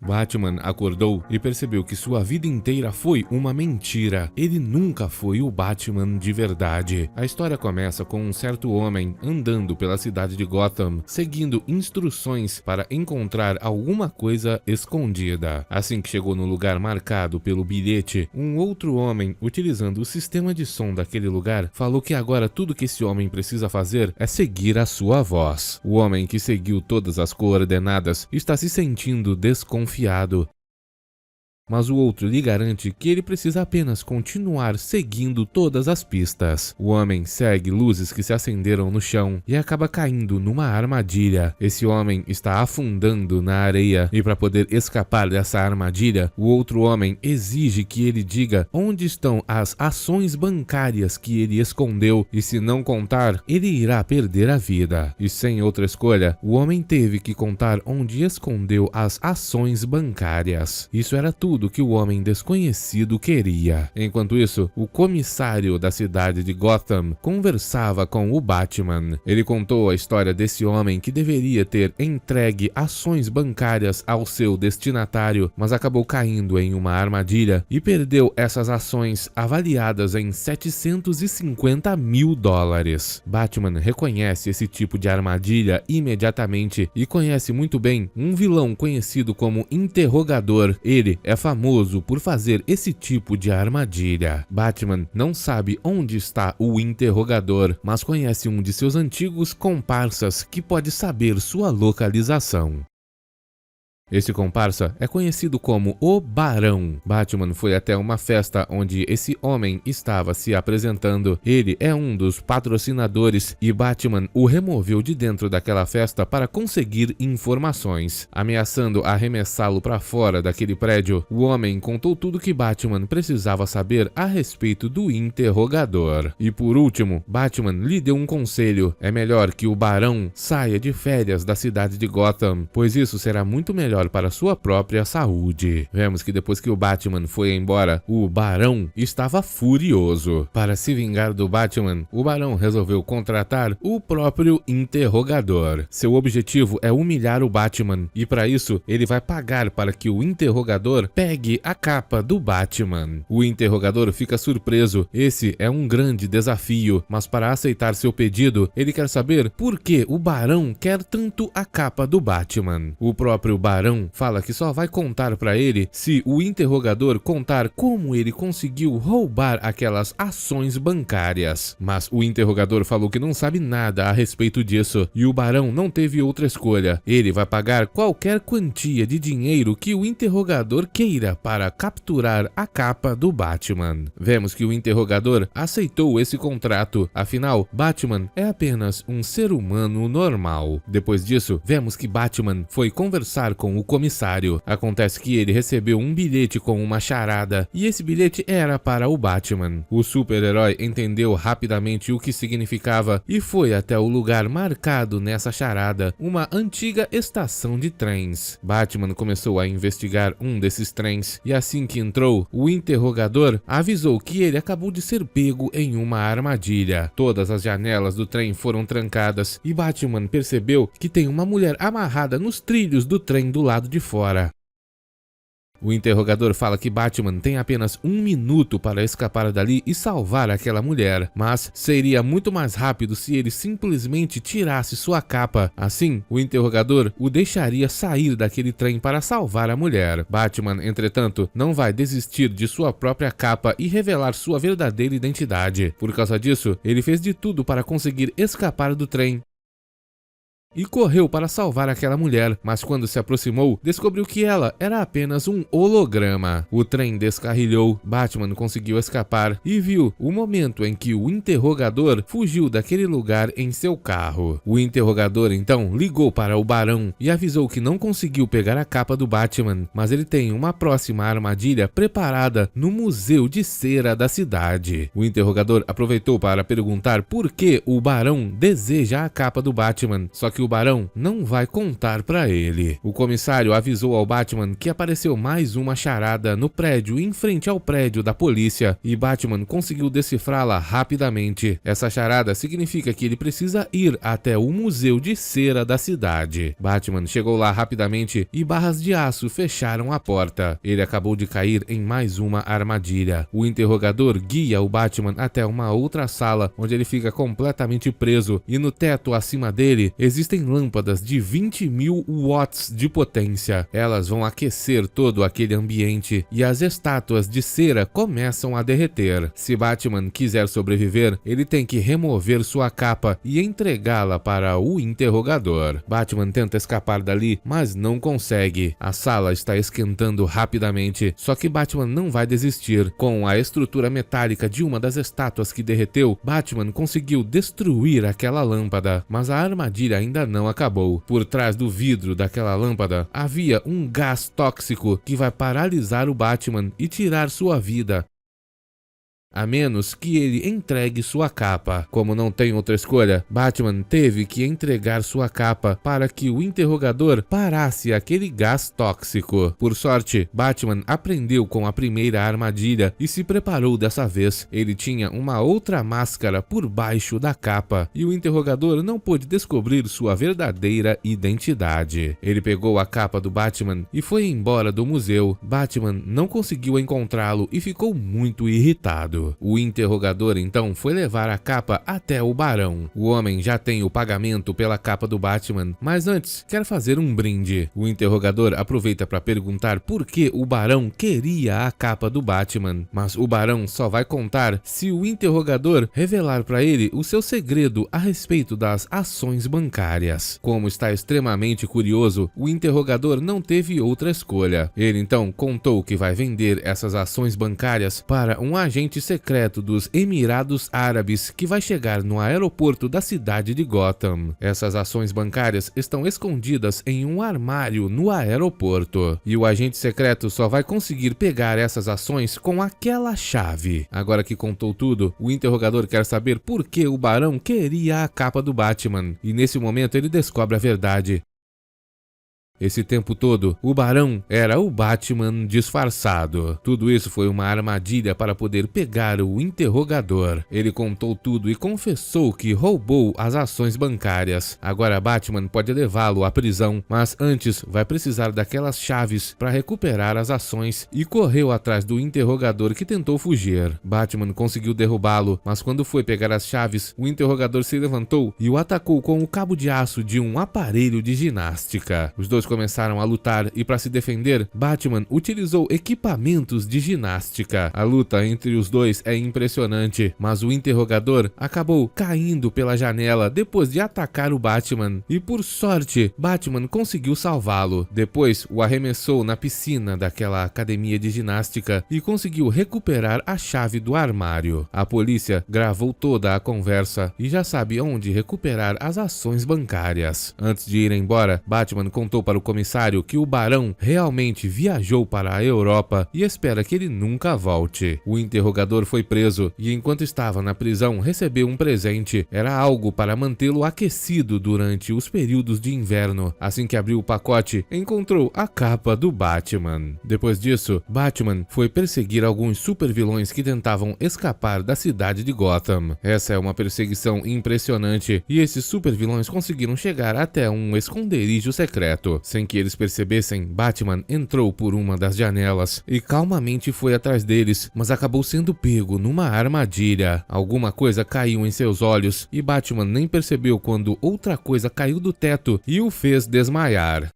Batman acordou e percebeu que sua vida inteira foi uma mentira. Ele nunca foi o Batman de verdade. A história começa com um certo homem andando pela cidade de Gotham, seguindo instruções para encontrar alguma coisa escondida. Assim que chegou no lugar marcado pelo bilhete, um outro homem, utilizando o sistema de som daquele lugar, falou que agora tudo que esse homem precisa fazer é seguir a sua voz. O homem que seguiu todas as coordenadas está se sentindo desconfiado. Mas o outro lhe garante que ele precisa apenas continuar seguindo todas as pistas. O homem segue luzes que se acenderam no chão e acaba caindo numa armadilha. Esse homem está afundando na areia e para poder escapar dessa armadilha, o outro homem exige que ele diga onde estão as ações bancárias que ele escondeu e se não contar, ele irá perder a vida. E sem outra escolha, o homem teve que contar onde escondeu as ações bancárias. Isso era tudo que o homem desconhecido queria. Enquanto isso, o comissário da cidade de Gotham conversava com o Batman. Ele contou a história desse homem que deveria ter entregue ações bancárias ao seu destinatário, mas acabou caindo em uma armadilha e perdeu essas ações avaliadas em 750 mil dólares. Batman reconhece esse tipo de armadilha imediatamente e conhece muito bem um vilão conhecido como Interrogador. Ele é famoso por fazer esse tipo de armadilha. Batman não sabe onde está o Interrogador, mas conhece um de seus antigos comparsas que pode saber sua localização. Esse comparsa é conhecido como o Barão. Batman foi até uma festa onde esse homem estava se apresentando. Ele é um dos patrocinadores e Batman o removeu de dentro daquela festa para conseguir informações. Ameaçando arremessá-lo para fora daquele prédio, o homem contou tudo que Batman precisava saber a respeito do Interrogador. E por último, Batman lhe deu um conselho. É melhor que o Barão saia de férias da cidade de Gotham, pois isso será muito melhor para sua própria saúde. Vemos que depois que o Batman foi embora, o Barão estava furioso. Para se vingar do Batman, o Barão resolveu contratar o próprio Interrogador. Seu objetivo é humilhar o Batman e para isso ele vai pagar para que o Interrogador pegue a capa do Batman. O Interrogador fica surpreso. Esse é um grande desafio, mas para aceitar seu pedido, ele quer saber por que o Barão quer tanto a capa do Batman. O próprio Barão fala que só vai contar para ele se o Interrogador contar como ele conseguiu roubar aquelas ações bancárias. Mas o Interrogador falou que não sabe nada a respeito disso e o Barão não teve outra escolha. Ele vai pagar qualquer quantia de dinheiro que o Interrogador queira para capturar a capa do Batman. Vemos que o Interrogador aceitou esse contrato, afinal, Batman é apenas um ser humano normal. Depois disso, vemos que Batman foi conversar com o comissário. Acontece que ele recebeu um bilhete com uma charada e esse bilhete era para o Batman. O super-herói entendeu rapidamente o que significava e foi até o lugar marcado nessa charada, uma antiga estação de trens. Batman começou a investigar um desses trens e assim que entrou, o Interrogador avisou que ele acabou de ser pego em uma armadilha. Todas as janelas do trem foram trancadas e Batman percebeu que tem uma mulher amarrada nos trilhos do trem do lado de fora. O Interrogador fala que Batman tem apenas 1 minuto para escapar dali e salvar aquela mulher, mas seria muito mais rápido se ele simplesmente tirasse sua capa. Assim, o Interrogador o deixaria sair daquele trem para salvar a mulher. Batman, entretanto, não vai desistir de sua própria capa e revelar sua verdadeira identidade. Por causa disso, ele fez de tudo para conseguir escapar do trem e correu para salvar aquela mulher, mas quando se aproximou, descobriu que ela era apenas um holograma. O trem descarrilhou, Batman conseguiu escapar e viu o momento em que o Interrogador fugiu daquele lugar em seu carro. O Interrogador então ligou para o Barão e avisou que não conseguiu pegar a capa do Batman, mas ele tem uma próxima armadilha preparada no Museu de Cera da cidade. O Interrogador aproveitou para perguntar por que o Barão deseja a capa do Batman, só que o o Barão não vai contar pra ele. O comissário avisou ao Batman que apareceu mais uma charada no prédio em frente ao prédio da polícia e Batman conseguiu decifrá-la rapidamente. Essa charada significa que ele precisa ir até o museu de cera da cidade. Batman chegou lá rapidamente e barras de aço fecharam a porta. Ele acabou de cair em mais uma armadilha. O interrogador guia o Batman até uma outra sala onde ele fica completamente preso e no teto acima dele existem lâmpadas de 20.000 watts de potência. Elas vão aquecer todo aquele ambiente e as estátuas de cera começam a derreter. Se Batman quiser sobreviver, ele tem que remover sua capa e entregá-la para o interrogador. Batman tenta escapar dali, mas não consegue. A sala está esquentando rapidamente, só que Batman não vai desistir. Com a estrutura metálica de uma das estátuas que derreteu, Batman conseguiu destruir aquela lâmpada, mas a armadilha ainda não acabou. Por trás do vidro daquela lâmpada havia um gás tóxico que vai paralisar o Batman e tirar sua vida, a menos que ele entregue sua capa. Como não tem outra escolha, Batman teve que entregar sua capa para que o interrogador parasse aquele gás tóxico. Por sorte, Batman aprendeu com a primeira armadilha e se preparou dessa vez. Ele tinha uma outra máscara por baixo da capa e o interrogador não pôde descobrir sua verdadeira identidade. Ele pegou a capa do Batman e foi embora do museu. Batman não conseguiu encontrá-lo e ficou muito irritado. O interrogador então foi levar a capa até o Barão. O homem já tem o pagamento pela capa do Batman, mas antes quer fazer um brinde. O interrogador aproveita para perguntar por que o Barão queria a capa do Batman, mas o Barão só vai contar se o interrogador revelar para ele o seu segredo a respeito das ações bancárias. Como está extremamente curioso, o interrogador não teve outra escolha. Ele então contou que vai vender essas ações bancárias para um agente secreto dos Emirados Árabes que vai chegar no aeroporto da cidade de Gotham. Essas ações bancárias estão escondidas em um armário no aeroporto e o agente secreto só vai conseguir pegar essas ações com aquela chave. Agora que contou tudo, o interrogador quer saber por que o Barão queria a capa do Batman e nesse momento ele descobre a verdade. Esse tempo todo, o Barão era o Batman disfarçado. Tudo isso foi uma armadilha para poder pegar o interrogador. Ele contou tudo e confessou que roubou as ações bancárias. Agora Batman pode levá-lo à prisão, mas antes vai precisar daquelas chaves para recuperar as ações e correu atrás do interrogador que tentou fugir. Batman conseguiu derrubá-lo, mas quando foi pegar as chaves, o interrogador se levantou e o atacou com o cabo de aço de um aparelho de ginástica. Os dois começaram a lutar e para se defender, Batman utilizou equipamentos de ginástica. A luta entre os dois é impressionante, mas o interrogador acabou caindo pela janela depois de atacar o Batman e por sorte, Batman conseguiu salvá-lo. Depois o arremessou na piscina daquela academia de ginástica e conseguiu recuperar a chave do armário. A polícia gravou toda a conversa e já sabe onde recuperar as ações bancárias. Antes de ir embora, Batman contou para o comissário que o Barão realmente viajou para a Europa e espera que ele nunca volte. O interrogador foi preso e enquanto estava na prisão recebeu um presente. Era algo para mantê-lo aquecido durante os períodos de inverno. Assim que abriu o pacote, encontrou a capa do Batman. Depois disso, Batman foi perseguir alguns supervilões que tentavam escapar da cidade de Gotham. Essa é uma perseguição impressionante e esses supervilões conseguiram chegar até um esconderijo secreto. Sem que eles percebessem, Batman entrou por uma das janelas e calmamente foi atrás deles, mas acabou sendo pego numa armadilha. Alguma coisa caiu em seus olhos e Batman nem percebeu quando outra coisa caiu do teto e o fez desmaiar.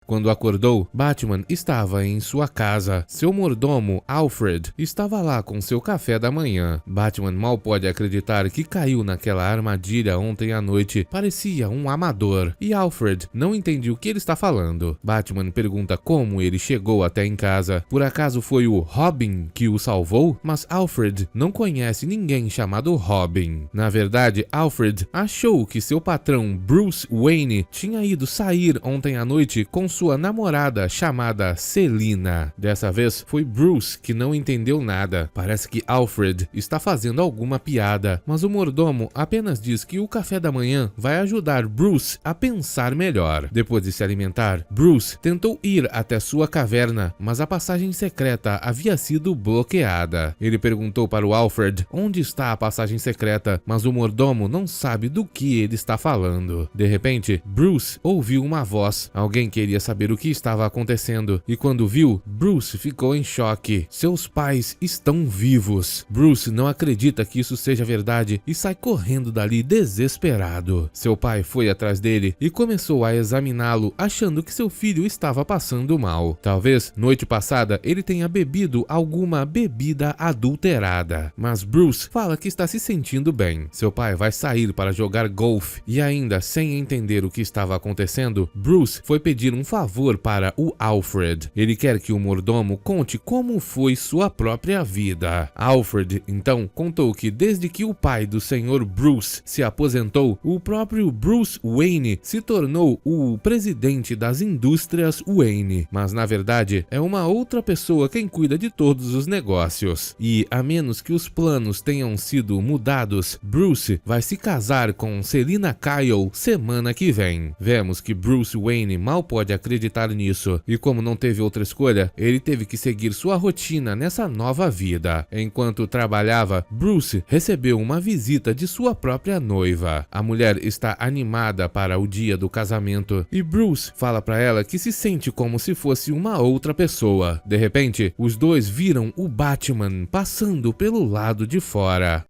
Quando acordou, Batman estava em sua casa. Seu mordomo, Alfred, estava lá com seu café da manhã. Batman mal pode acreditar que caiu naquela armadilha ontem à noite. Parecia um amador. E Alfred não entende o que ele está falando. Batman pergunta como ele chegou até em casa. Por acaso foi o Robin que o salvou? Mas Alfred não conhece ninguém chamado Robin. Na verdade, Alfred achou que seu patrão Bruce Wayne tinha ido sair ontem à noite com sua namorada chamada Selina. Dessa vez foi Bruce que não entendeu nada. Parece que Alfred está fazendo alguma piada, mas o mordomo apenas diz que o café da manhã vai ajudar Bruce a pensar melhor. Depois de se alimentar, Bruce tentou ir até sua caverna, mas a passagem secreta havia sido bloqueada. Ele perguntou para o Alfred onde está a passagem secreta, mas o mordomo não sabe do que ele está falando. De repente, Bruce ouviu uma voz. Alguém queria saber o que estava acontecendo, e quando viu, Bruce ficou em choque. Seus pais estão vivos. Bruce não acredita que isso seja verdade e sai correndo dali desesperado. Seu pai foi atrás dele e começou a examiná-lo, achando que seu filho estava passando mal. Talvez, noite passada, ele tenha bebido alguma bebida adulterada. Mas Bruce fala que está se sentindo bem. Seu pai vai sair para jogar golfe e ainda sem entender o que estava acontecendo, Bruce foi pedir um favor para o Alfred. Ele quer que o mordomo conte como foi sua própria vida. Alfred, então, contou que desde que o pai do Sr. Bruce se aposentou, o próprio Bruce Wayne se tornou o presidente das indústrias Wayne. Mas na verdade, é uma outra pessoa quem cuida de todos os negócios. E a menos que os planos tenham sido mudados, Bruce vai se casar com Selina Kyle semana que vem. Vemos que Bruce Wayne mal pode acreditar nisso, e como não teve outra escolha, ele teve que seguir sua rotina nessa nova vida. Enquanto trabalhava, Bruce recebeu uma visita de sua própria noiva. A mulher está animada para o dia do casamento, e Bruce fala para ela que se sente como se fosse uma outra pessoa. De repente, os dois viram o Batman passando pelo lado de fora.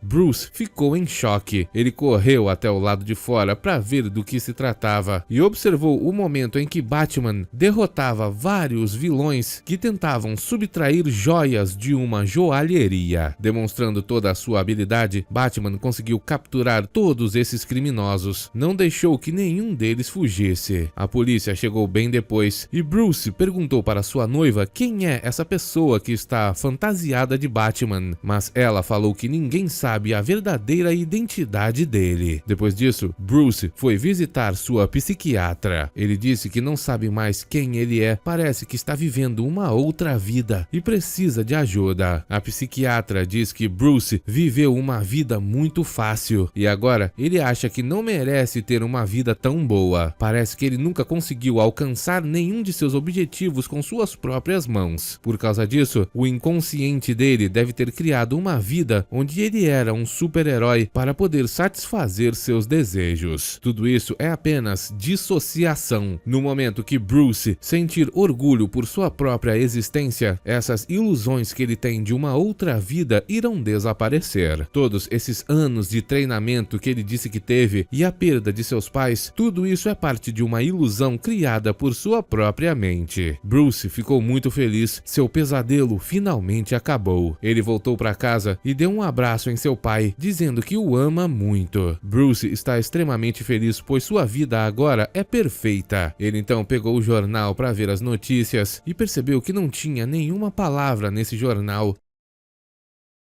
Bruce ficou em choque. Ele correu até o lado de fora para ver do que se tratava e observou o momento em que Batman derrotava vários vilões que tentavam subtrair joias de uma joalheria. Demonstrando toda a sua habilidade, Batman conseguiu capturar todos esses criminosos. Não deixou que nenhum deles fugisse. A polícia chegou bem depois e Bruce perguntou para sua noiva quem é essa pessoa que está fantasiada de Batman, mas ela falou que ninguém sabe a verdadeira identidade dele. Depois disso, Bruce foi visitar sua psiquiatra. Ele disse que não sabe mais quem ele é, parece que está vivendo uma outra vida e precisa de ajuda. A psiquiatra diz que Bruce viveu uma vida muito fácil e agora ele acha que não merece ter uma vida tão boa. Parece que ele nunca conseguiu alcançar nenhum de seus objetivos com suas próprias mãos. Por causa disso, o inconsciente dele deve ter criado uma vida onde ele era um super-herói para poder satisfazer seus desejos. Tudo isso é apenas dissociação. No momento que Bruce sentir orgulho por sua própria existência, essas ilusões que ele tem de uma outra vida irão desaparecer. Todos esses anos de treinamento que ele disse que teve e a perda de seus pais, tudo isso é parte de uma ilusão criada por sua própria mente. Bruce ficou muito feliz. Seu pesadelo finalmente acabou. Ele voltou para casa e deu um abraço em seu pai, dizendo que o ama muito. Bruce está extremamente feliz, pois sua vida agora é perfeita. Ele então pegou o jornal para ver as notícias e percebeu que não tinha nenhuma palavra nesse jornal.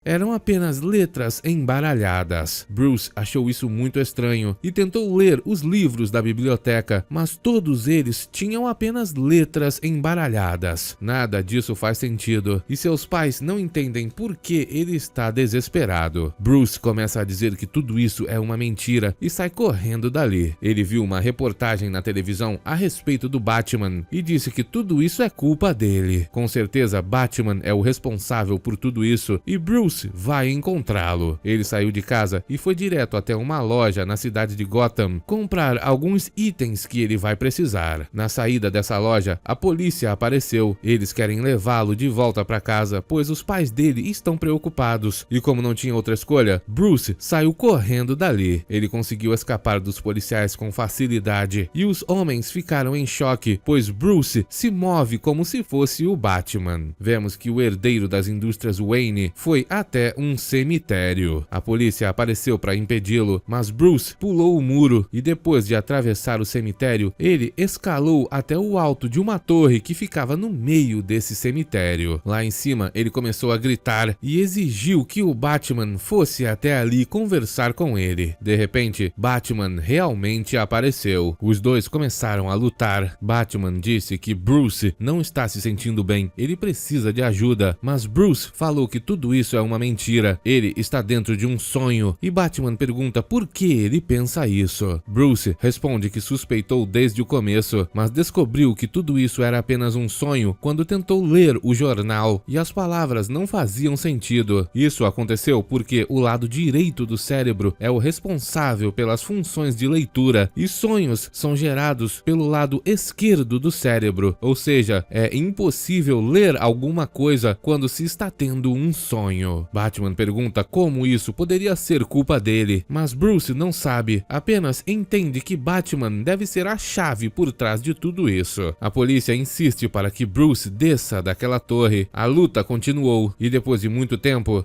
Eram apenas letras embaralhadas. Bruce achou isso muito estranho e tentou ler os livros da biblioteca, mas todos eles tinham apenas letras embaralhadas. Nada disso faz sentido e seus pais não entendem por que ele está desesperado. Bruce começa a dizer que tudo isso é uma mentira e sai correndo dali. Ele viu uma reportagem na televisão a respeito do Batman e disse que tudo isso é culpa dele. Com certeza, Batman é o responsável por tudo isso e Bruce vai encontrá-lo. Ele saiu de casa e foi direto até uma loja na cidade de Gotham comprar alguns itens que ele vai precisar. Na saída dessa loja, a polícia apareceu. Eles querem levá-lo de volta para casa, pois os pais dele estão preocupados. E como não tinha outra escolha, Bruce saiu correndo dali. Ele conseguiu escapar dos policiais com facilidade e os homens ficaram em choque, pois Bruce se move como se fosse o Batman. Vemos que o herdeiro das indústrias Wayne foi até um cemitério. A polícia apareceu para impedi-lo, mas Bruce pulou o muro e depois de atravessar o cemitério, ele escalou até o alto de uma torre que ficava no meio desse cemitério. Lá em cima, ele começou a gritar e exigiu que o Batman fosse até ali conversar com ele. De repente, Batman realmente apareceu. Os dois começaram a lutar. Batman disse que Bruce não está se sentindo bem, ele precisa de ajuda, mas Bruce falou que tudo isso é uma mentira, ele está dentro de um sonho, e Batman pergunta por que ele pensa isso. Bruce responde que suspeitou desde o começo, mas descobriu que tudo isso era apenas um sonho quando tentou ler o jornal e as palavras não faziam sentido. Isso aconteceu porque o lado direito do cérebro é o responsável pelas funções de leitura e sonhos são gerados pelo lado esquerdo do cérebro, ou seja, é impossível ler alguma coisa quando se está tendo um sonho. Batman pergunta como isso poderia ser culpa dele, mas Bruce não sabe, apenas entende que Batman deve ser a chave por trás de tudo isso. A polícia insiste para que Bruce desça daquela torre. A luta continuou e depois de muito tempo,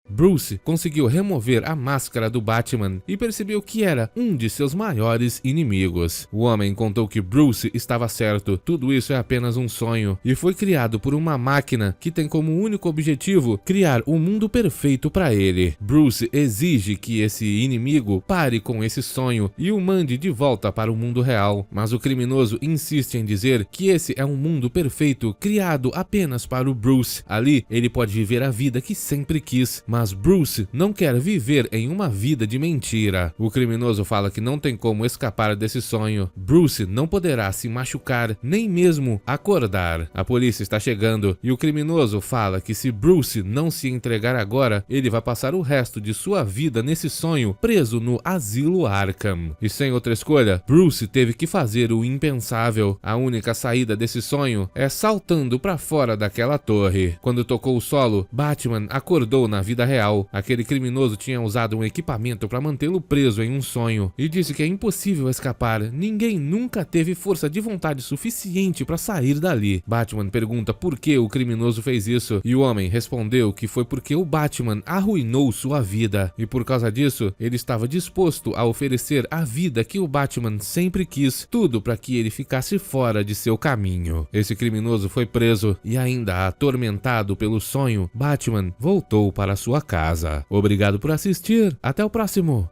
Bruce conseguiu remover a máscara do Batman e percebeu que era um de seus maiores inimigos. O homem contou que Bruce estava certo, tudo isso é apenas um sonho e foi criado por uma máquina que tem como único objetivo criar um mundo perfeito para ele. Bruce exige que esse inimigo pare com esse sonho e o mande de volta para o mundo real, mas o criminoso insiste em dizer que esse é um mundo perfeito criado apenas para o Bruce. Ali ele pode viver a vida que sempre quis, mas Bruce não quer viver em uma vida de mentira. O criminoso fala que não tem como escapar desse sonho. Bruce não poderá se machucar, nem mesmo acordar. A polícia está chegando e o criminoso fala que se Bruce não se entregar agora, ele vai passar o resto de sua vida nesse sonho, preso no asilo Arkham. E sem outra escolha, Bruce teve que fazer o impensável. A única saída desse sonho é saltando para fora daquela torre. Quando tocou o solo, Batman acordou na vida real. Aquele criminoso tinha usado um equipamento para mantê-lo preso em um sonho e disse que é impossível escapar. Ninguém nunca teve força de vontade suficiente para sair dali. Batman pergunta por que o criminoso fez isso e o homem respondeu que foi porque o Batman arruinou sua vida e por causa disso ele estava disposto a oferecer a vida que o Batman sempre quis, tudo para que ele ficasse fora de seu caminho. Esse criminoso foi preso e ainda atormentado pelo sonho, Batman voltou para sua casa. Obrigado por assistir, até o próximo!